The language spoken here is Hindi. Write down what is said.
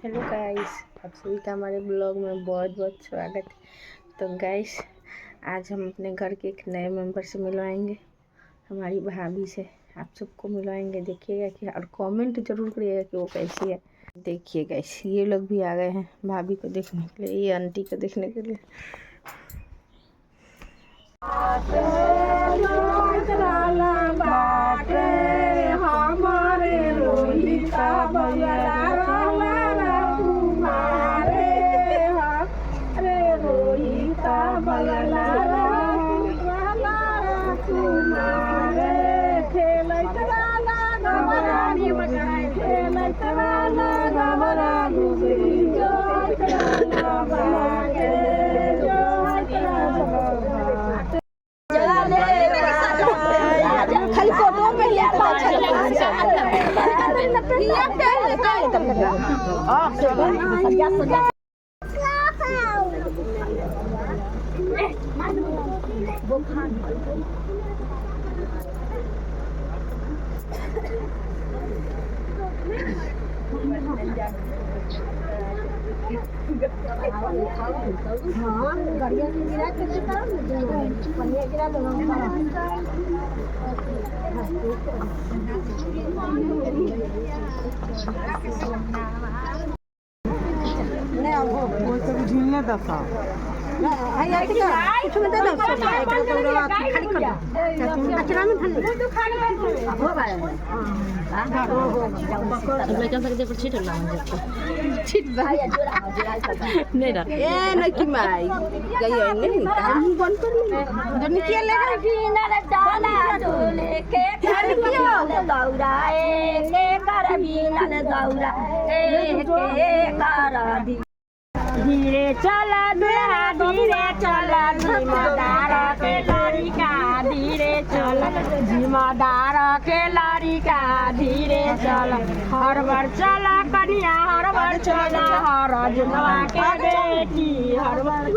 हेलो गाइस, आप सभी का हमारे ब्लॉग में बहुत बहुत स्वागत है। तो गाइस, आज हम अपने घर के एक नए मेंबर से मिलवाएंगे, हमारी भाभी से। आप सबको मिलवाएंगे, देखिएगा कि और कमेंट जरूर करिएगा कि वो कैसी है। देखिए गाइस, ये लोग भी आ गए हैं भाभी को देखने के लिए, ये आंटी को देखने के लिए। खाली फोटो पे झीलने दसा धीरे चला धीरे चला जिम्मेदार के लड़का धीरे चला जिम्मेदार के लड़का धीरे चला हर बार चला कन्या हर बार चला हर जुनवा के बेटी हर बार